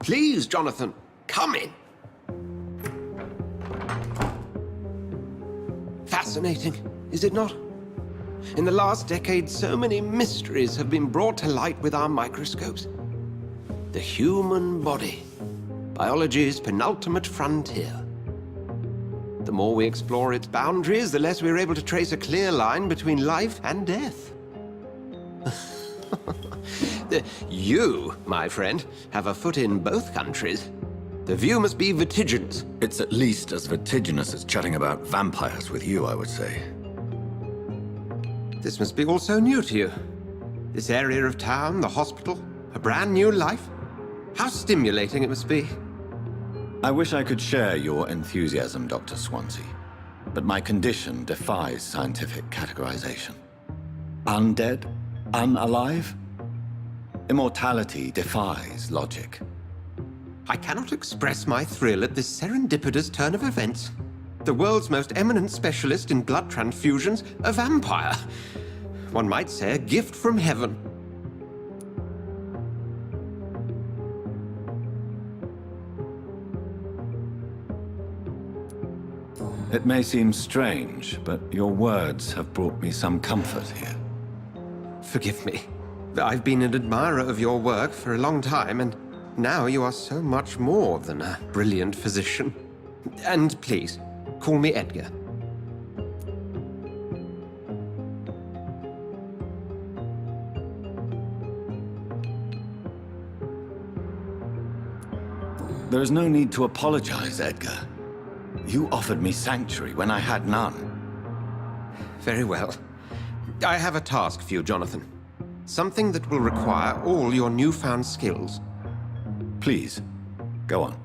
Please, Jonathan, come in. Fascinating, is it not? In the last decade, so many mysteries have been brought to light with our microscopes. The human body, biology's penultimate frontier. The more we explore its boundaries, the less we're able to trace a clear line between life and death. You, my friend, have a foot in both countries. The view must be vertiginous. It's at least as vertiginous as chatting about vampires with you, I would say. This must be all so new to you. This area of town, the hospital, a brand new life. How stimulating it must be. I wish I could share your enthusiasm, Dr. Swansea, but my condition defies scientific categorization. Undead? Unalive? Immortality defies logic. I cannot express my thrill at this serendipitous turn of events. The world's most eminent specialist in blood transfusions, a vampire. One might say a gift from heaven. It may seem strange, but your words have brought me some comfort here. Forgive me. I've been an admirer of your work for a long time, and now you are so much more than a brilliant physician. And please, call me Edgar. There is no need to apologize, Edgar. You offered me sanctuary when I had none. Very well. I have a task for you, Jonathan. Something that will require all your newfound skills. Please, go on.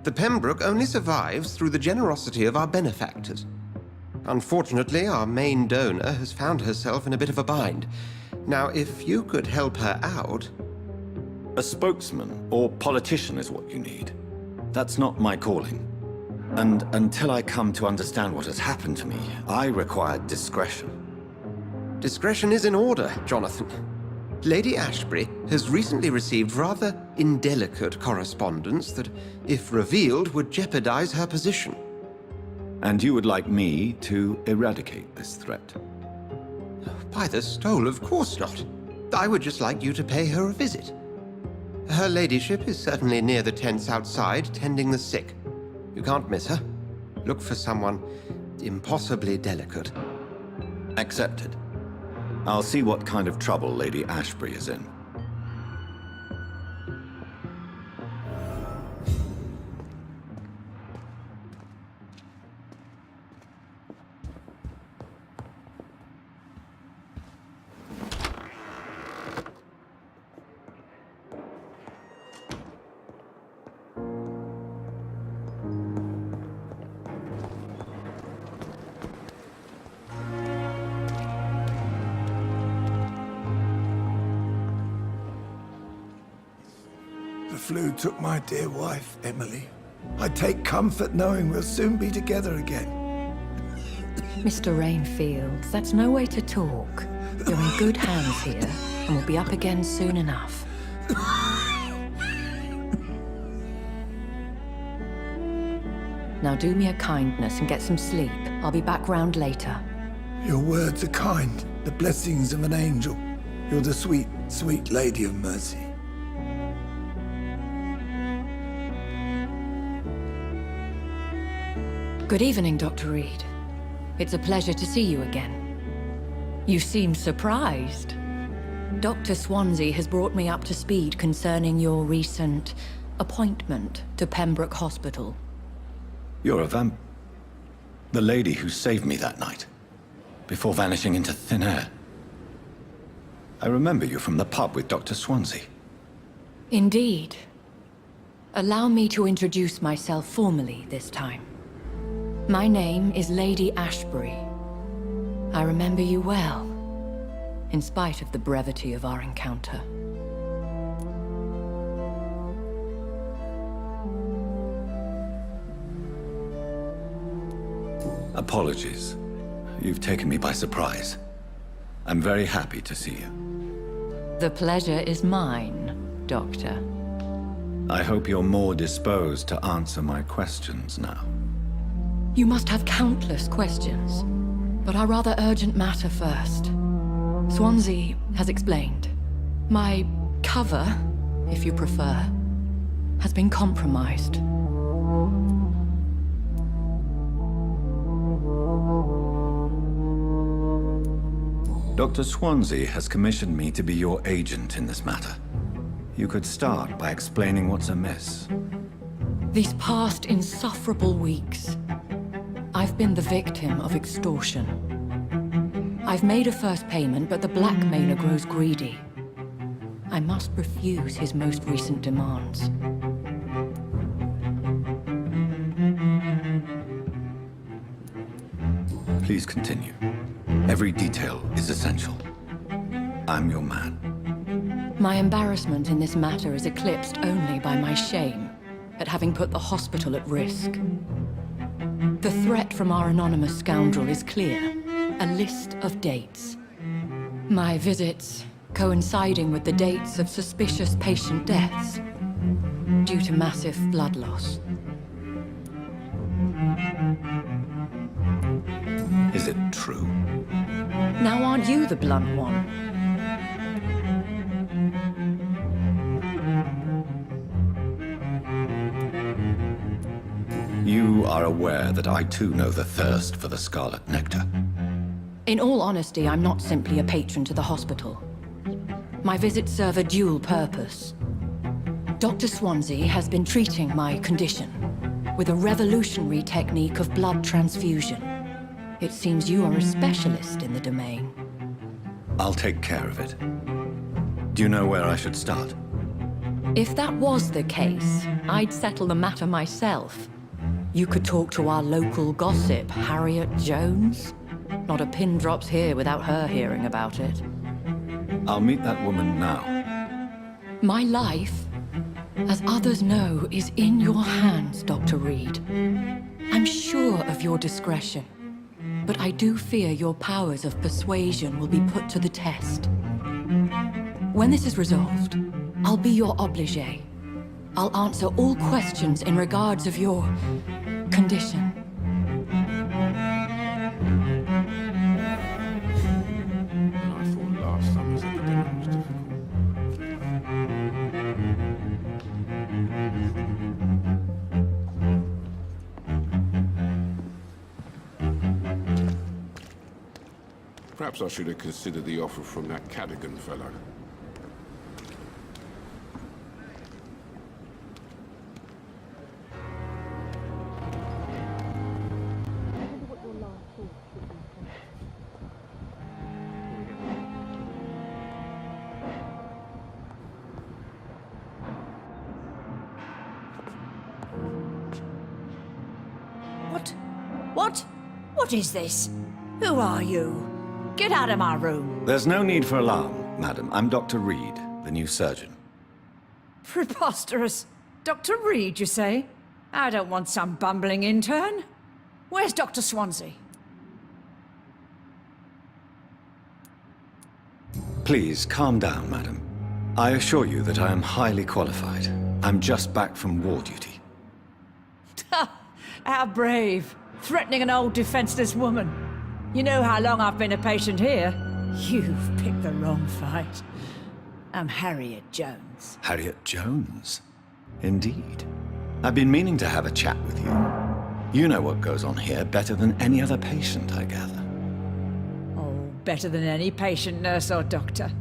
The Pembroke only survives through the generosity of our benefactors. Unfortunately, our main donor has found herself in a bit of a bind. Now, if you could help her out... A spokesman or politician is what you need. That's not my calling. And until I come to understand what has happened to me, I require discretion. Discretion is in order, Jonathan. Lady Ashbury has recently received rather indelicate correspondence that, if revealed, would jeopardize her position. And you would like me to eradicate this threat? By the stole, of course not. I would just like you to pay her a visit. Her ladyship is certainly near the tents outside, tending the sick. You can't miss her. Look for someone impossibly delicate. Accepted. I'll see what kind of trouble Lady Ashbury is in. The flu took my dear wife, Emily. I take comfort knowing we'll soon be together again. Mr. Rainfield, that's no way to talk. You're in good hands here, and we'll be up again soon enough. Now do me a kindness and get some sleep. I'll be back round later. Your words are kind, the blessings of an angel. You're the sweet, sweet Lady of Mercy. Good evening, Dr. Reid. It's a pleasure to see you again. You seem surprised. Dr. Swansea has brought me up to speed concerning your recent appointment to Pembroke Hospital. You're a the lady who saved me that night, before vanishing into thin air. I remember you from the pub with Dr. Swansea. Indeed. Allow me to introduce myself formally this time. My name is Lady Ashbury. I remember you well, in spite of the brevity of our encounter. Apologies. You've taken me by surprise. I'm very happy to see you. The pleasure is mine, Doctor. I hope you're more disposed to answer my questions now. You must have countless questions, but our rather urgent matter first. Swansea has explained. My cover, if you prefer, has been compromised. Dr. Swansea has commissioned me to be your agent in this matter. You could start by explaining what's amiss. These past insufferable weeks, I've been the victim of extortion. I've made a first payment, but the blackmailer grows greedy. I must refuse his most recent demands. Please continue. Every detail is essential. I'm your man. My embarrassment in this matter is eclipsed only by my shame at having put the hospital at risk. The threat from our anonymous scoundrel is clear. A list of dates. My visits coinciding with the dates of suspicious patient deaths due to massive blood loss. Is it true? Now aren't you the blunt one? You are aware that I too know the thirst for the scarlet nectar. In all honesty, I'm not simply a patron to the hospital. My visits serve a dual purpose. Dr. Swansea has been treating my condition with a revolutionary technique of blood transfusion. It seems you are a specialist in the domain. I'll take care of it. Do you know where I should start? If that was the case, I'd settle the matter myself. You could talk to our local gossip, Harriet Jones. Not a pin drops here without her hearing about it. I'll meet that woman now. My life, as others know, is in your hands, Dr. Reid. I'm sure of your discretion, but I do fear your powers of persuasion will be put to the test. When this is resolved, I'll be your obligé. I'll answer all questions in regards of your condition. I thought last summer's epidemic was difficult. Perhaps I should have considered the offer from that Cadogan fellow. What is this? Who are you? Get out of my room. There's no need for alarm, madam. I'm Dr. Reid, the new surgeon. Preposterous. Dr. Reid, you say? I don't want some bumbling intern. Where's Dr. Swansea? Please, calm down, madam. I assure you that I am highly qualified. I'm just back from war duty. How brave. Threatening an old defenseless woman. You know how long I've been a patient here? You've picked the wrong fight. I'm Harriet Jones. Harriet Jones? Indeed. I've been meaning to have a chat with you. You know what goes on here better than any other patient, I gather. Oh, better than any patient, nurse or doctor.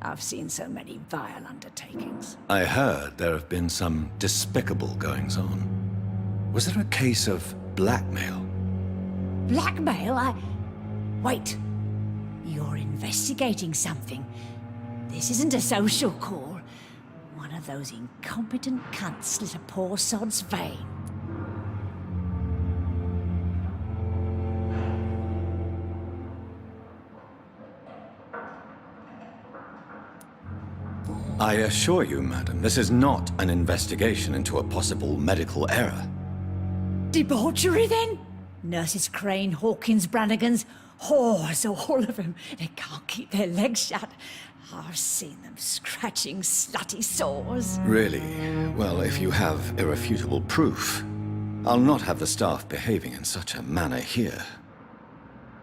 I've seen so many vile undertakings. I heard there have been some despicable goings-on. Was there a case of blackmail? Blackmail? Wait. You're investigating something. This isn't a social call. One of those incompetent cunts slit a poor sod's vein. I assure you, madam, this is not an investigation into a possible medical error. Debauchery, then? Nurses Crane, Hawkins, Brannigans, whores, all of them. They can't keep their legs shut. I've seen them scratching slutty sores. Really? Well, if you have irrefutable proof, I'll not have the staff behaving in such a manner here.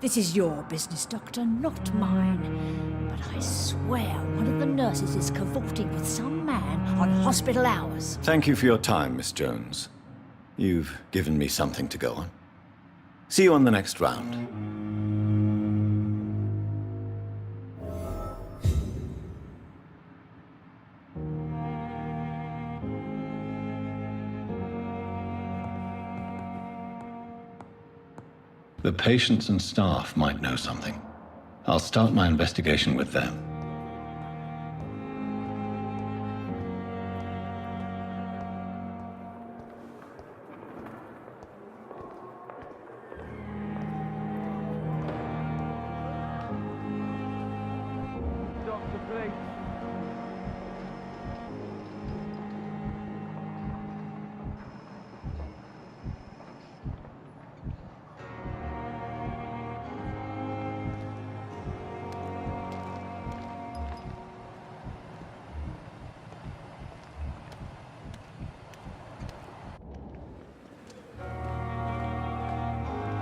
This is your business, Doctor, not mine. But I swear one of the nurses is cavorting with some man on hospital hours. Thank you for your time, Miss Jones. You've given me something to go on. See you on the next round. The patients and staff might know something. I'll start my investigation with them.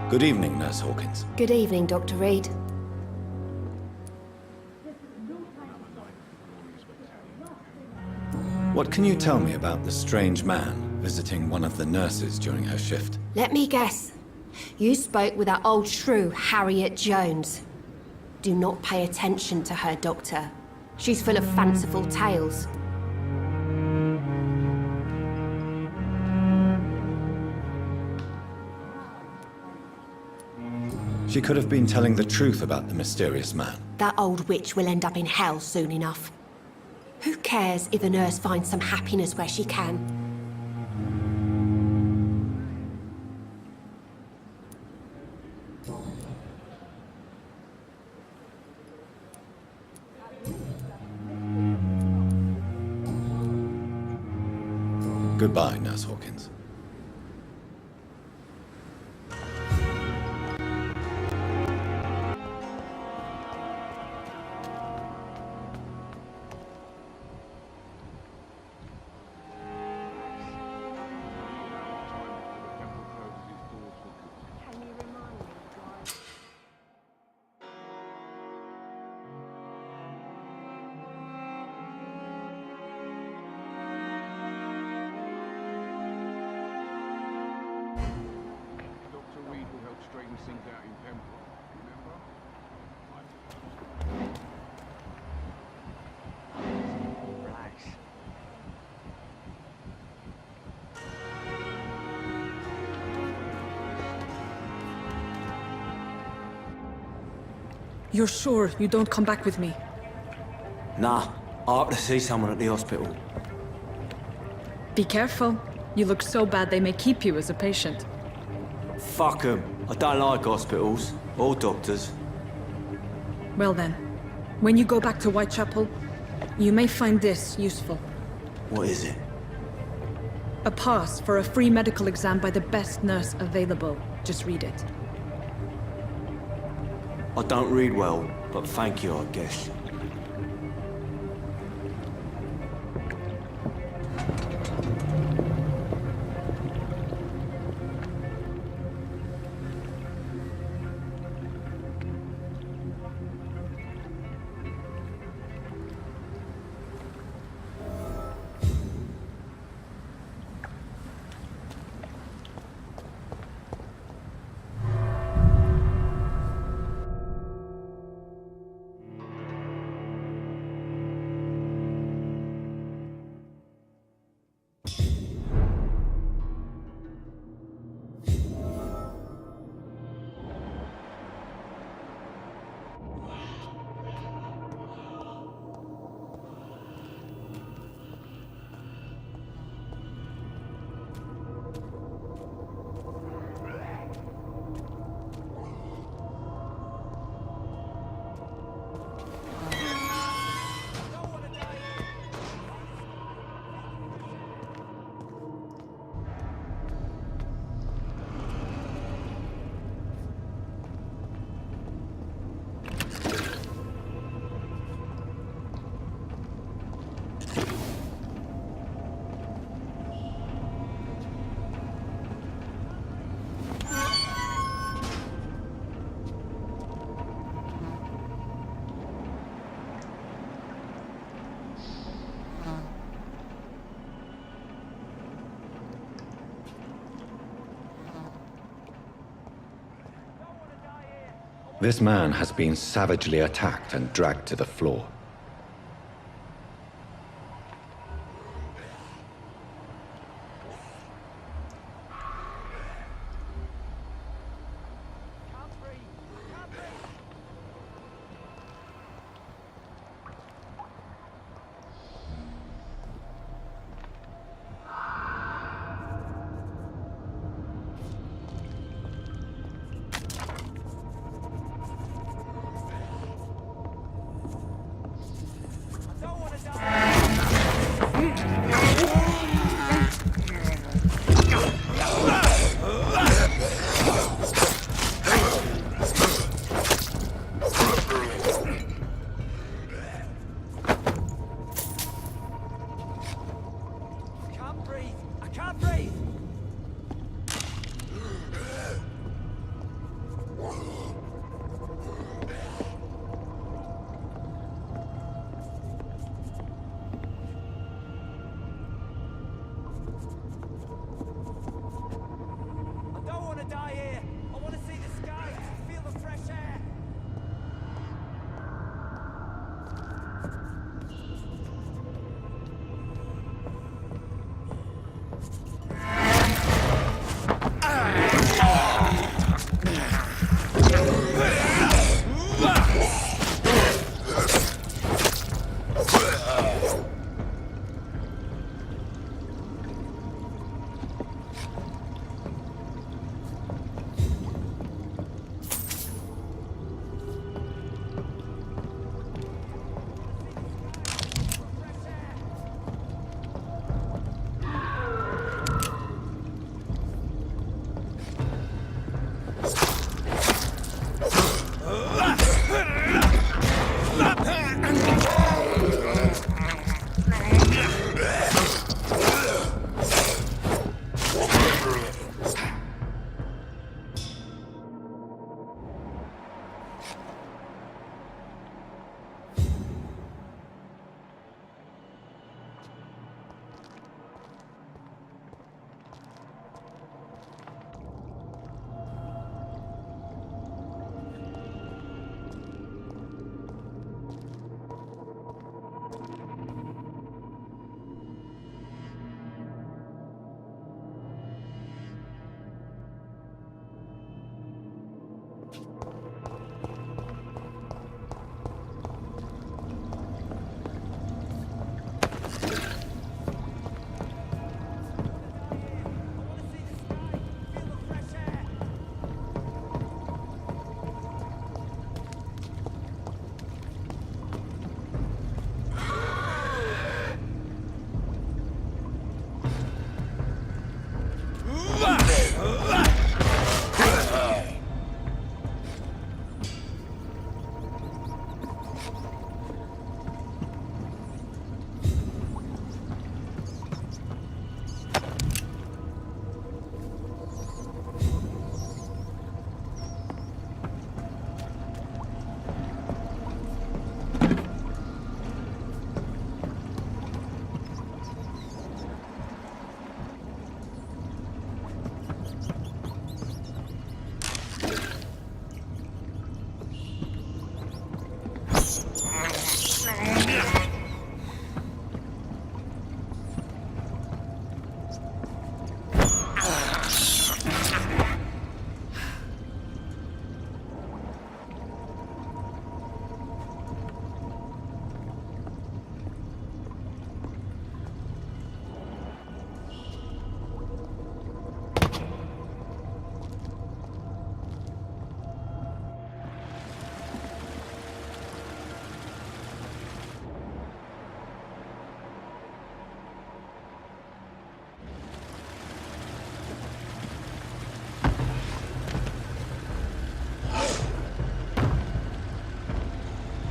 Good evening, Nurse Hawkins. Good evening, Dr. Reid. What can you tell me about the strange man visiting one of the nurses during her shift? Let me guess. You spoke with that old shrew, Harriet Jones. Do not pay attention to her, Doctor. She's full of fanciful tales. She could have been telling the truth about the mysterious man. That old witch will end up in hell soon enough. Who cares if a nurse finds some happiness where she can? Goodbye, Nurse Hawkins. Dr. Reid will help straighten things out in Pembroke, remember? You're sure you don't come back with me? Nah, I have to see someone at the hospital. Be careful. You look so bad they may keep you as a patient. Fuck 'em. I don't like hospitals or doctors. Well then, when you go back to Whitechapel, you may find this useful. What is it? A pass for a free medical exam by the best nurse available. Just read it. I don't read well, but thank you, I guess. This man has been savagely attacked and dragged to the floor.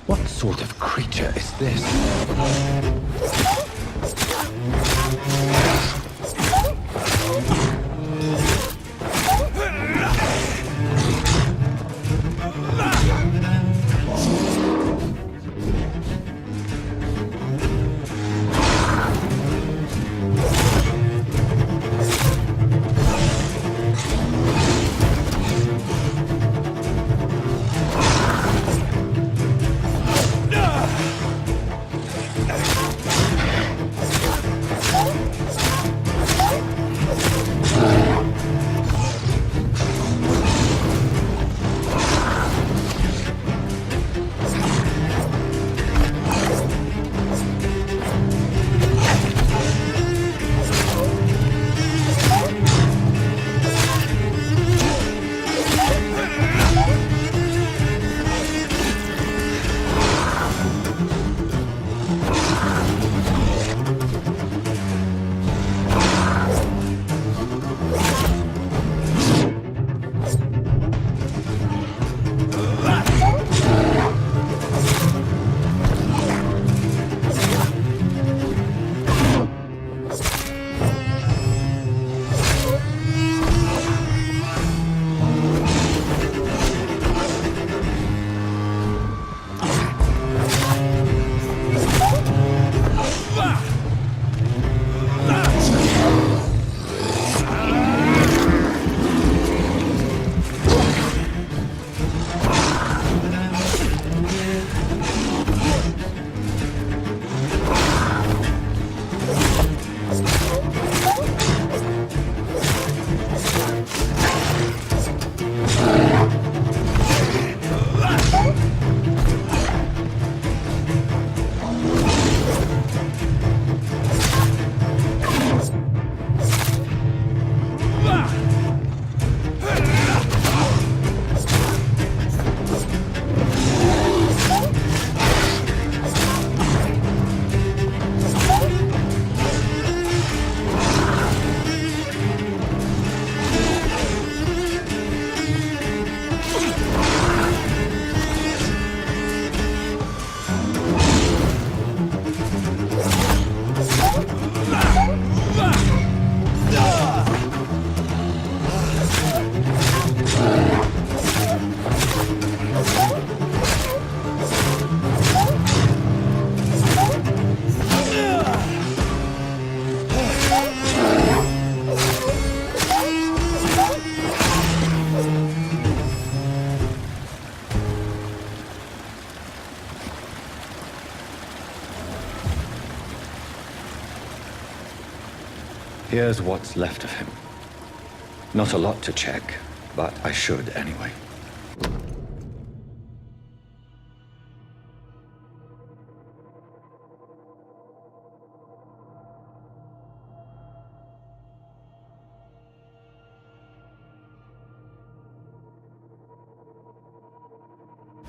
What sort of creature is this? Here's what's left of him. Not a lot to check, but I should anyway.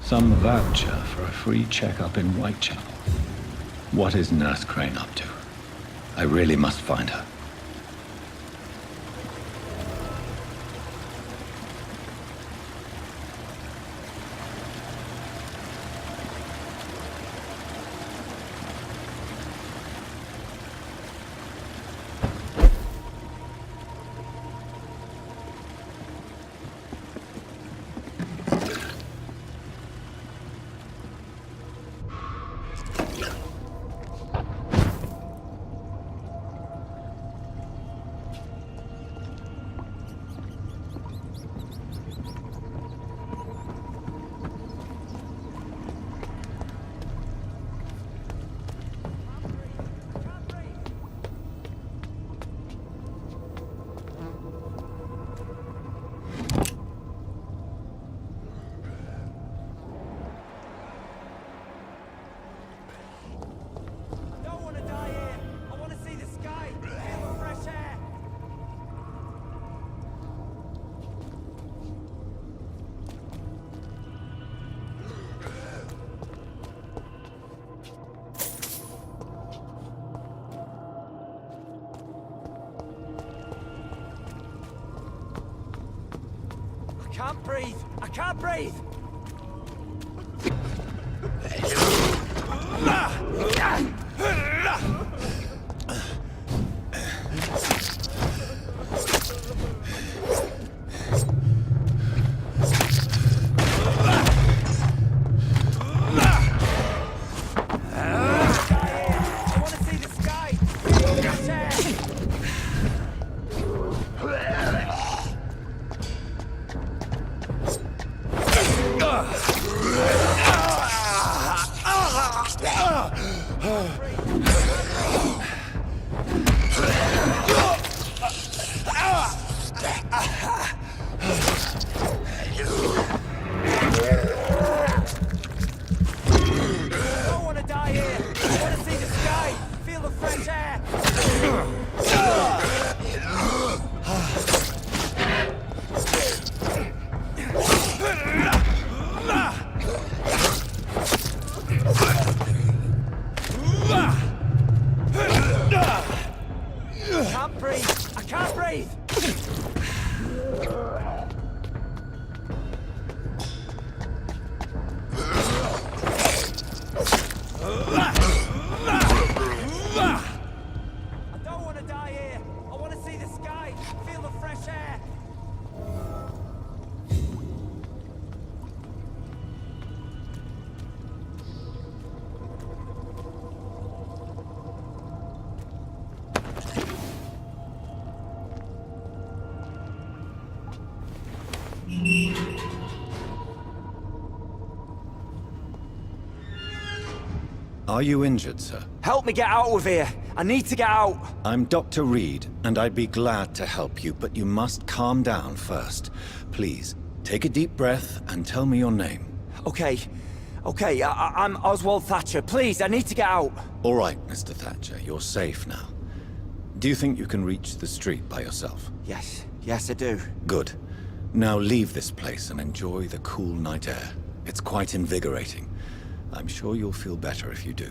Some voucher for a free checkup in Whitechapel. What is Nurse Crane up to? I really must find her. I can't breathe! I can't breathe! Are you injured, sir? Help me get out of here! I need to get out! I'm Dr. Reid, and I'd be glad to help you, but you must calm down first. Please, take a deep breath and tell me your name. Okay, Okay, I'm Oswald Thatcher. Please, I need to get out. All right, Mr. Thatcher, you're safe now. Do you think you can reach the street by yourself? Yes, I do. Good. Now leave this place and enjoy the cool night air. It's quite invigorating. I'm sure you'll feel better if you do.